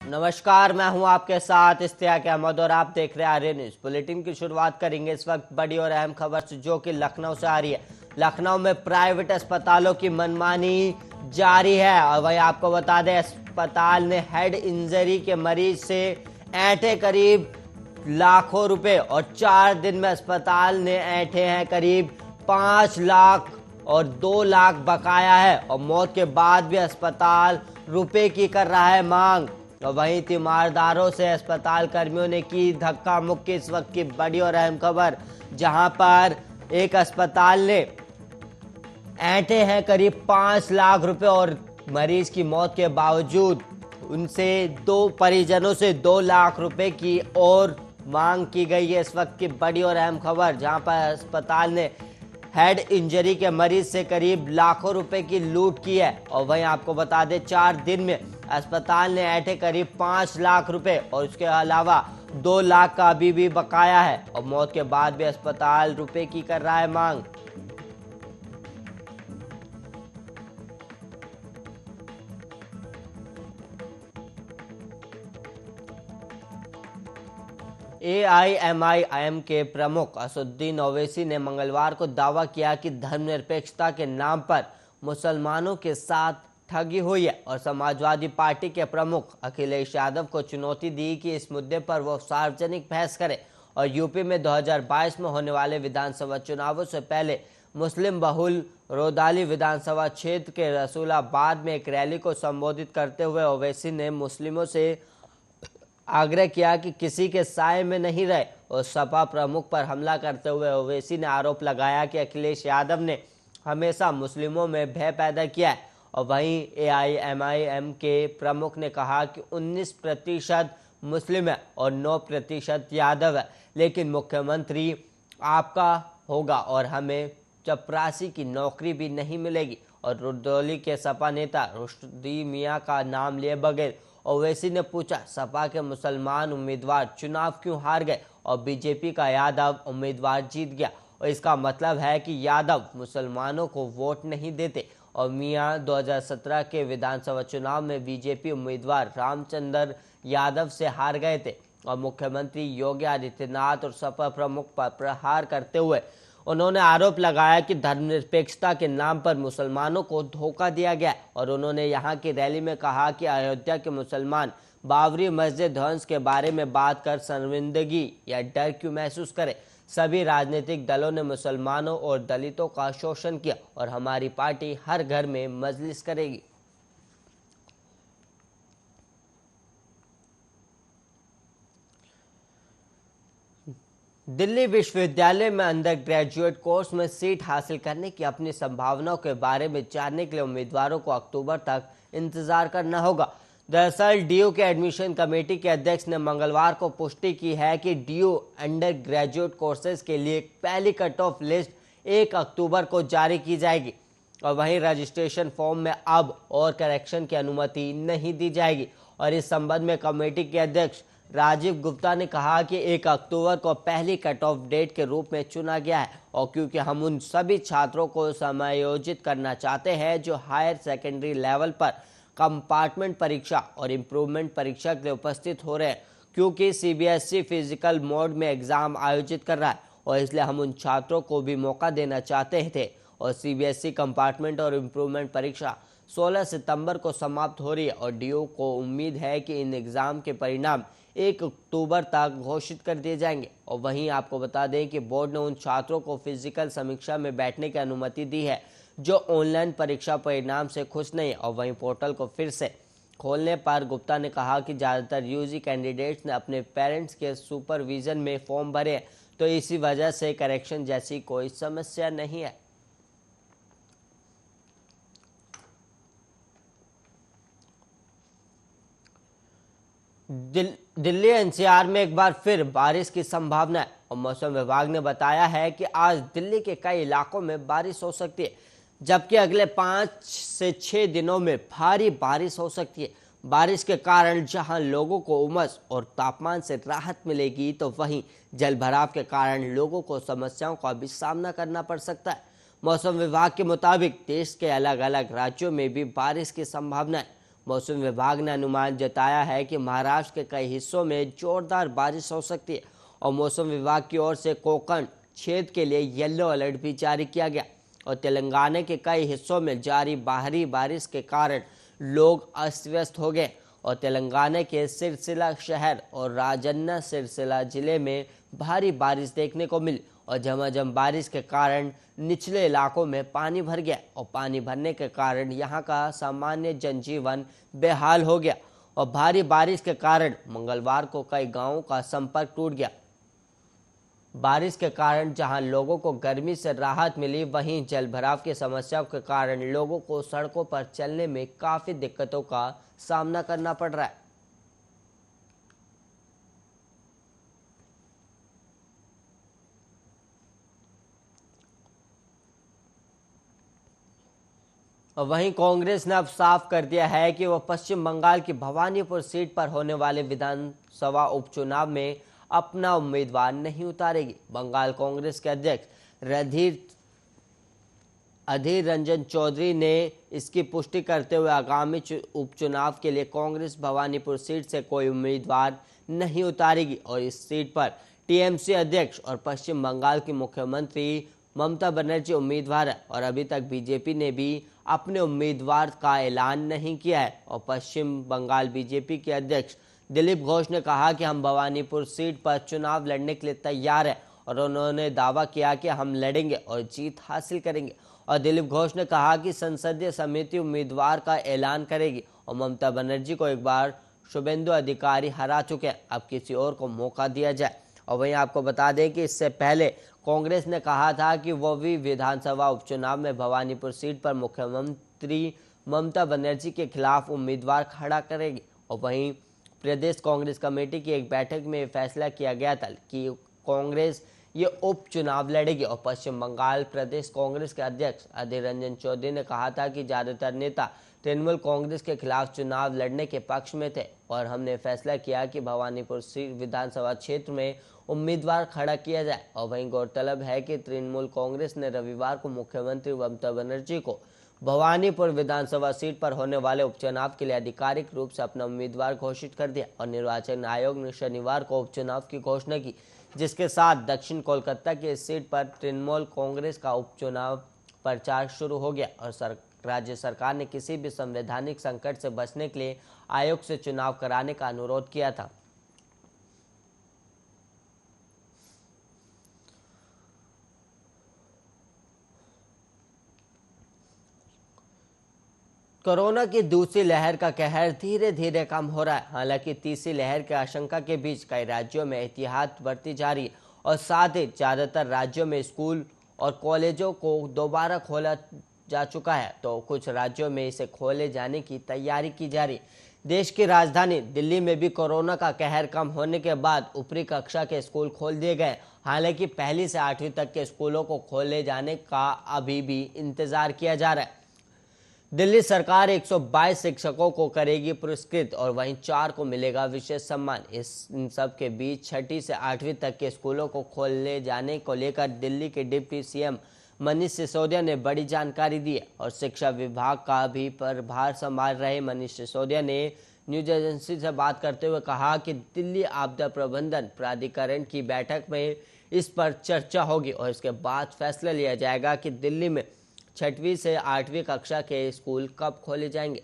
नमस्कार, मैं हूं आपके साथ इश्तियाक अहमद और आप देख रहे हैं आर्य न्यूज। बुलेटिन की शुरुआत करेंगे इस वक्त बड़ी और अहम खबर से, जो कि लखनऊ से आ रही है। लखनऊ में प्राइवेट अस्पतालों की मनमानी जारी है और वहीं आपको बता दें, अस्पताल ने हेड इंजरी के मरीज से ऐंठे करीब लाखों रुपए और 4 दिन में अस्पताल ने ऐंठे हैं करीब 5 लाख और 2 लाख बकाया है और मौत के बाद भी अस्पताल रुपए की कर रहा है मांग। और वहीं तीमारदारों से अस्पताल कर्मियों ने की धक्का मुक्की। इस वक्त की बड़ी और अहम खबर, जहां पर एक अस्पताल ने ऐंठे हैं करीब 5 लाख रुपए और मरीज की मौत के बावजूद उनसे दो परिजनों से 2 लाख रुपए की और मांग की गई है। इस वक्त की बड़ी और अहम खबर, जहां पर अस्पताल ने हेड इंजरी के मरीज से करीब लाखों रुपए की लूट की है। और वहीं आपको बता दें, 4 दिन में अस्पताल ने ऐंठे करीब 5 लाख रुपए और उसके अलावा 2 लाख का अभी भी बकाया है और मौत के बाद भी अस्पताल रुपए की कर रहा है मांग। एआईएमआईएम के प्रमुख असदुद्दीन ओवैसी ने मंगलवार को दावा किया कि धर्मनिरपेक्षता के नाम पर मुसलमानों के साथ ठगी हुई है और समाजवादी पार्टी के प्रमुख अखिलेश यादव को चुनौती दी कि इस मुद्दे पर वो सार्वजनिक बहस करे और यूपी में 2022 में होने वाले विधानसभा चुनावों से पहले मुस्लिम बहुल रोदाली विधानसभा क्षेत्र के रसूलाबाद में एक रैली को संबोधित करते हुए ओवैसी ने मुस्लिमों से आग्रह किया कि किसी के साए में नहीं रहे और सपा प्रमुख पर हमला करते हुए ओवैसी ने आरोप लगाया कि अखिलेश यादव ने हमेशा मुस्लिमों में भय पैदा किया है। और वहीं एआईएमआईएम के प्रमुख ने कहा कि 19% मुस्लिम है और 9% यादव है, लेकिन मुख्यमंत्री आपका होगा और हमें चपरासी की नौकरी भी नहीं मिलेगी। और रुदौली के सपा नेता रुश्दी मियां का नाम लिए बगैर ओवैसी ने पूछा, सपा के मुसलमान उम्मीदवार चुनाव क्यों हार गए और बीजेपी का यादव उम्मीदवार जीत गया, और इसका मतलब है कि यादव मुसलमानों को वोट नहीं देते। और मियां 2017 के विधानसभा चुनाव में बीजेपी उम्मीदवार रामचंद्र यादव से हार गए थे और मुख्यमंत्री योगी आदित्यनाथ और सपा प्रमुख पर प्रहार करते हुए उन्होंने आरोप लगाया कि धर्मनिरपेक्षता के नाम पर मुसलमानों को धोखा दिया गया। और उन्होंने यहां की रैली में कहा कि अयोध्या के मुसलमान बाबरी मस्जिद ध्वंस के बारे में बात कर शर्मिंदगी या डर क्यों महसूस करें। सभी राजनीतिक दलों ने मुसलमानों और दलितों का शोषण किया और हमारी पार्टी हर घर में मजलिस करेगी। दिल्ली विश्वविद्यालय में अंडर ग्रेजुएट कोर्स में सीट हासिल करने की अपनी संभावनाओं के बारे में जानने के लिए उम्मीदवारों को अक्टूबर तक इंतजार करना होगा। दरअसल डीयू के एडमिशन कमेटी के अध्यक्ष ने मंगलवार को पुष्टि की है कि डीयू अंडर ग्रेजुएट कोर्सेज के लिए पहली कट ऑफ लिस्ट 1 अक्टूबर को जारी की जाएगी और वहीं रजिस्ट्रेशन फॉर्म में अब और करेक्शन की अनुमति नहीं दी जाएगी। और इस संबंध में कमेटी के अध्यक्ष राजीव गुप्ता ने कहा कि 1 अक्टूबर को पहली कट ऑफ डेट के रूप में चुना गया है और क्योंकि हम उन सभी छात्रों को समायोजित करना चाहते हैं जो हायर सेकेंडरी लेवल पर कंपार्टमेंट परीक्षा और इम्प्रूवमेंट परीक्षा के लिए उपस्थित हो रहे हैं, क्योंकि सीबीएसई फिजिकल मोड में एग्जाम आयोजित कर रहा है और इसलिए हम उन छात्रों को भी मौका देना चाहते थे। और सीबीएसई कंपार्टमेंट और इम्प्रूवमेंट परीक्षा 16 सितंबर को समाप्त हो रही है और डीयू को उम्मीद है कि इन एग्जाम के परिणाम 1 अक्टूबर तक घोषित कर दिए जाएंगे। और वहीं आपको बता दें कि बोर्ड ने उन छात्रों को फिजिकल समीक्षा में बैठने की अनुमति दी है जो ऑनलाइन परीक्षा परिणाम से खुश नहीं। और वहीं पोर्टल को फिर से खोलने पर गुप्ता ने कहा कि ज़्यादातर यूजी कैंडिडेट्स ने अपने पेरेंट्स के सुपरविजन में फॉर्म भरे हैं, तो इसी वजह से करेक्शन जैसी कोई समस्या नहीं है। दिल्ली एनसीआर में एक बार फिर बारिश की संभावना है और मौसम विभाग ने बताया है कि आज दिल्ली के कई इलाकों में बारिश हो सकती है, जबकि अगले 5 से 6 दिनों में भारी बारिश हो सकती है। बारिश के कारण जहां लोगों को उमस और तापमान से राहत मिलेगी, तो वहीं जलभराव के कारण लोगों को समस्याओं का भी सामना करना पड़ सकता है। मौसम विभाग के मुताबिक देश के अलग अलग राज्यों में भी बारिश की संभावना है। मौसम विभाग ने अनुमान जताया है कि महाराष्ट्र के कई हिस्सों में जोरदार बारिश हो सकती है और मौसम विभाग की ओर से कोंकण क्षेत्र के लिए येलो अलर्ट भी जारी किया गया और तेलंगाना के कई हिस्सों में जारी भारी बारिश के कारण लोग अस्त व्यस्त हो गए और तेलंगाना के सिरसिला शहर और राजन्ना सिरसिला जिले में भारी बारिश देखने को मिली और झमाझम बारिश के कारण निचले इलाकों में पानी भर गया और पानी भरने के कारण यहां का सामान्य जनजीवन बेहाल हो गया और भारी बारिश के कारण मंगलवार को कई गांवों का संपर्क टूट गया। बारिश के कारण जहां लोगों को गर्मी से राहत मिली, वहीं जलभराव की समस्याओं के कारण लोगों को सड़कों पर चलने में काफी दिक्कतों का सामना करना पड़ रहा है। और वहीं कांग्रेस ने अब साफ कर दिया है कि वह पश्चिम बंगाल की भवानीपुर सीट पर होने वाले विधानसभा उपचुनाव में अपना उम्मीदवार नहीं उतारेगी। बंगाल कांग्रेस के अध्यक्ष अधीर रंजन चौधरी ने इसकी पुष्टि करते हुए आगामी उपचुनाव के लिए कांग्रेस भवानीपुर सीट से कोई उम्मीदवार नहीं उतारेगी और इस सीट पर टीएमसी अध्यक्ष और पश्चिम बंगाल की मुख्यमंत्री ममता बनर्जी उम्मीदवार है और अभी तक बीजेपी ने भी अपने उम्मीदवार का ऐलान नहीं किया है। और पश्चिम बंगाल बीजेपी के अध्यक्ष दिलीप घोष ने कहा कि हम भवानीपुर सीट पर चुनाव लड़ने के लिए तैयार हैं और उन्होंने दावा किया कि हम लड़ेंगे और जीत हासिल करेंगे। और दिलीप घोष ने कहा कि संसदीय समिति उम्मीदवार का ऐलान करेगी और ममता बनर्जी को एक बार शुभेंदु अधिकारी हरा चुके हैं, अब किसी और को मौका दिया जाए। और वहीं आपको बता दें कि इससे पहले कांग्रेस ने कहा था कि वो भी विधानसभा उपचुनाव में भवानीपुर सीट पर मुख्यमंत्री ममता बनर्जी के खिलाफ उम्मीदवार खड़ा करेगी। और वहीं प्रदेश कांग्रेस कमेटी की एक बैठक में फैसला किया गया था कि कांग्रेस ये उपचुनाव लड़ेगी और पश्चिम बंगाल प्रदेश कांग्रेस के अध्यक्ष अधीर रंजन चौधरी ने कहा था कि ज्यादातर नेता तृणमूल कांग्रेस के खिलाफ चुनाव लड़ने के पक्ष में थे और हमने फैसला किया कि भवानीपुर सीट विधानसभा क्षेत्र में उम्मीदवार खड़ा किया जाए। और वहीं गौरतलब है कि तृणमूल कांग्रेस ने रविवार को मुख्यमंत्री ममता बनर्जी को भवानीपुर विधानसभा सीट पर होने वाले उपचुनाव के लिए आधिकारिक रूप से अपना उम्मीदवार घोषित कर दिया और निर्वाचन आयोग ने शनिवार को उपचुनाव की घोषणा की, जिसके साथ दक्षिण कोलकाता की इस सीट पर तृणमूल कांग्रेस का उपचुनाव प्रचार शुरू हो गया और राज्य सरकार ने किसी भी संवैधानिक संकट से बचने के लिए आयोग से चुनाव कराने का अनुरोध किया था। कोरोना की दूसरी लहर का कहर धीरे धीरे कम हो रहा है। हालांकि तीसरी लहर की आशंका के बीच कई राज्यों में एहतियात बरती जा रही है और साथ ही ज्यादातर राज्यों में स्कूल और कॉलेजों को दोबारा खोला जा चुका है, तो कुछ राज्यों में इसे खोले जाने की तैयारी की जा रही है। देश की राजधानी दिल्ली में भी कोरोना का कहर कम होने के बाद ऊपरी कक्षा के स्कूल खोल दिए गए। हालांकि पहली से 8वीं तक के स्कूलों को खोले जाने का अभी भी इंतजार किया जा रहा है। दिल्ली सरकार 122 शिक्षकों को करेगी पुरस्कृत और वहीं 4 को मिलेगा विशेष सम्मान। इन सब के बीच 6ठी से 8वीं तक के स्कूलों को खोले जाने को लेकर दिल्ली के डिप्टी सीएम मनीष सिसोदिया ने बड़ी जानकारी दी है और शिक्षा विभाग का भी प्रभार संभाल रहे मनीष सिसोदिया ने न्यूज एजेंसी से बात करते हुए कहा कि दिल्ली आपदा प्रबंधन प्राधिकरण की बैठक में इस पर चर्चा होगी और इसके बाद फैसला लिया जाएगा कि दिल्ली में 6वीं से 8वीं कक्षा के स्कूल कब खोले जाएंगे।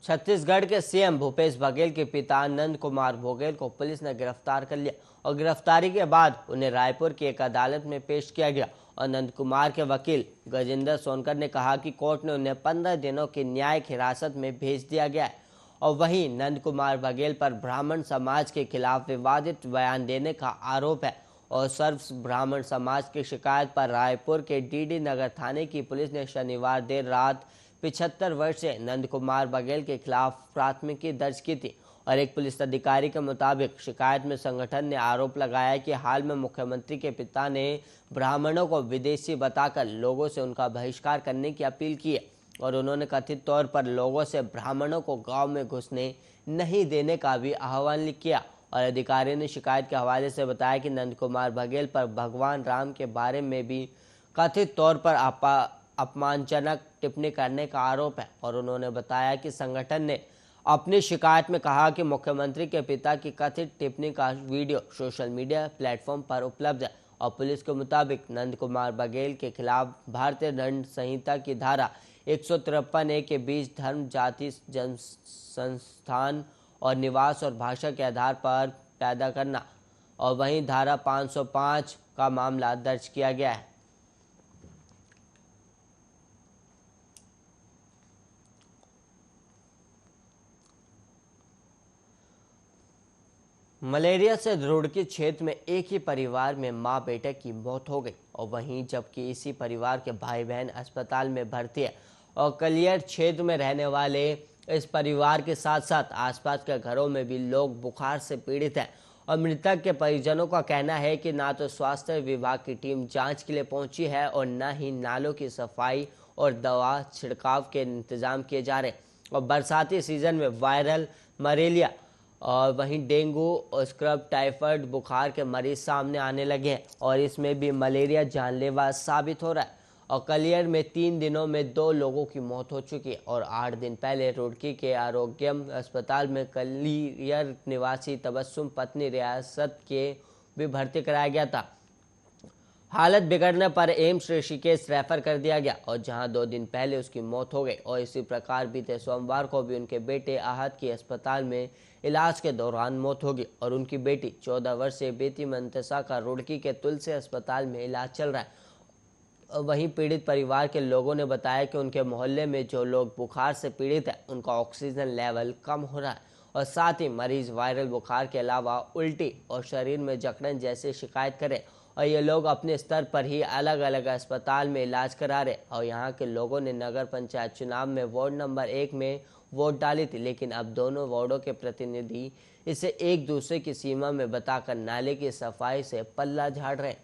छत्तीसगढ़ के सीएम भूपेश बघेल के पिता नंद कुमार बघेल को पुलिस ने गिरफ्तार कर लिया और गिरफ्तारी के बाद उन्हें रायपुर की एक अदालत में पेश किया गया और नंद कुमार के वकील गजेंद्र सोनकर ने कहा कि कोर्ट ने उन्हें 15 दिनों की न्यायिक हिरासत में भेज दिया गया है। और वहीं नंद कुमार बघेल पर ब्राह्मण समाज के खिलाफ विवादित बयान देने का आरोप है और सर्व ब्राह्मण समाज की शिकायत पर रायपुर के डीडी नगर थाने की पुलिस ने शनिवार देर रात 75 वर्षीय नंद कुमार बघेल के खिलाफ प्राथमिकी दर्ज की थी और एक पुलिस अधिकारी के मुताबिक शिकायत में संगठन ने आरोप लगाया कि हाल में मुख्यमंत्री के पिता ने ब्राह्मणों को विदेशी बताकर लोगों से उनका बहिष्कार करने की अपील की है और उन्होंने कथित तौर पर लोगों से ब्राह्मणों को गांव में घुसने नहीं देने का भी आह्वान किया और अधिकारी ने शिकायत के हवाले से बताया कि नंद कुमार बघेल पर भगवान राम के बारे में भी कथित तौर पर अपमानजनक टिप्पणी करने का आरोप है। और उन्होंने बताया कि संगठन ने अपनी शिकायत में कहा कि मुख्यमंत्री के पिता की कथित टिप्पणी का वीडियो सोशल मीडिया प्लेटफॉर्म पर उपलब्ध है और पुलिस के मुताबिक नंद कुमार बघेल के खिलाफ भारतीय दंड संहिता की धारा 153A के बीच धर्म, जाति, जन्म संस्थान और निवास और भाषा के आधार पर पैदा करना और वहीं धारा 505 का मामला दर्ज किया गया है। मलेरिया से रुड़की क्षेत्र में एक ही परिवार में मां बेटे की मौत हो गई और वहीं जबकि इसी परिवार के भाई बहन अस्पताल में भर्ती है और कलियर क्षेत्र में रहने वाले इस परिवार के साथ साथ आसपास के घरों में भी लोग बुखार से पीड़ित हैं। और मृतक के परिजनों का कहना है कि ना तो स्वास्थ्य विभाग की टीम जांच के लिए पहुंची है और न ही नालों की सफाई और दवा छिड़काव के इंतजाम किए जा रहे। और बरसाती सीजन में वायरल मलेरिया और वहीं डेंगू और स्क्रब टाइफाइड बुखार के मरीज सामने आने लगे हैं और इसमें भी मलेरिया जानलेवा साबित हो रहा है। और कलियर में 3 दिनों में 2 लोगों की मौत हो चुकी है और 8 दिन पहले रुड़की के आरोग्यम अस्पताल में कलियर निवासी तबस्सुम पत्नी रियासत के भी भर्ती कराया गया था। हालत बिगड़ने पर एम्स ऋषिकेश रेफर कर दिया गया और जहां 2 दिन पहले उसकी मौत हो गई। और इसी प्रकार बीते सोमवार को भी उनके बेटे आहत की अस्पताल में इलाज के दौरान मौत होगी और उनकी बेटी 14 वर्षीय बेटी मंतसा का रुड़की के तुलसी अस्पताल में इलाज चल रहा है। वहीं पीड़ित परिवार के लोगों ने बताया कि उनके मोहल्ले में जो लोग बुखार से पीड़ित हैं उनका ऑक्सीजन लेवल कम हो रहा है और साथ ही मरीज वायरल बुखार के अलावा उल्टी और शरीर में जकड़न जैसी शिकायत करें और ये लोग अपने स्तर पर ही अलग अलग अस्पताल में इलाज करा रहे। और यहाँ के लोगों ने नगर पंचायत चुनाव में वार्ड नंबर 1 में वोट डाली थी, लेकिन अब दोनों वार्डों के प्रतिनिधि इसे एक दूसरे की सीमा में बताकर नाले की सफाई से पल्ला झाड़ रहे।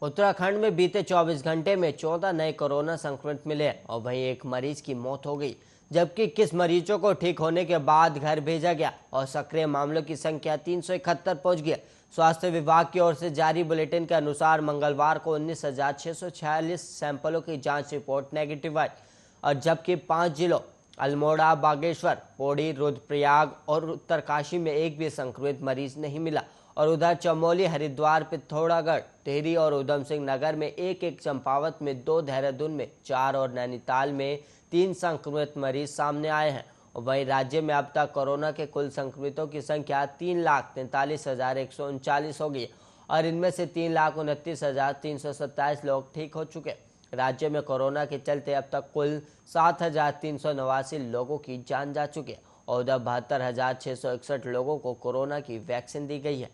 उत्तराखंड में बीते 24 घंटे में 14 नए कोरोना संक्रमित मिले और वहीं एक मरीज की मौत हो गई, जबकि 21 मरीजों को ठीक होने के बाद घर भेजा गया और सक्रिय मामलों की संख्या 371 पहुंच गई। स्वास्थ्य विभाग की ओर से जारी बुलेटिन के अनुसार मंगलवार को 19,646 सैंपलों की जांच रिपोर्ट नेगेटिव आई और जबकि 5 जिलों अल्मोड़ा, बागेश्वर, पौड़ी, रुद्रप्रयाग और उत्तरकाशी में एक भी संक्रमित मरीज नहीं मिला। और उधर चमोली, हरिद्वार, पिथौरागढ़, टिहरी और उधम सिंह नगर में एक, चंपावत में 2, देहरादून में 4 और नैनीताल में 3 संक्रमित मरीज सामने आए हैं। और वहीं राज्य में अब तक कोरोना के कुल संक्रमितों की संख्या 3,43,139 हो गई और इनमें से 3,29,327 लोग ठीक हो चुके। राज्य में कोरोना के चलते अब तक कुल 7,389 लोगों की जान जा चुकी है और उधर 72,661 लोगों को कोरोना की वैक्सीन दी गई है।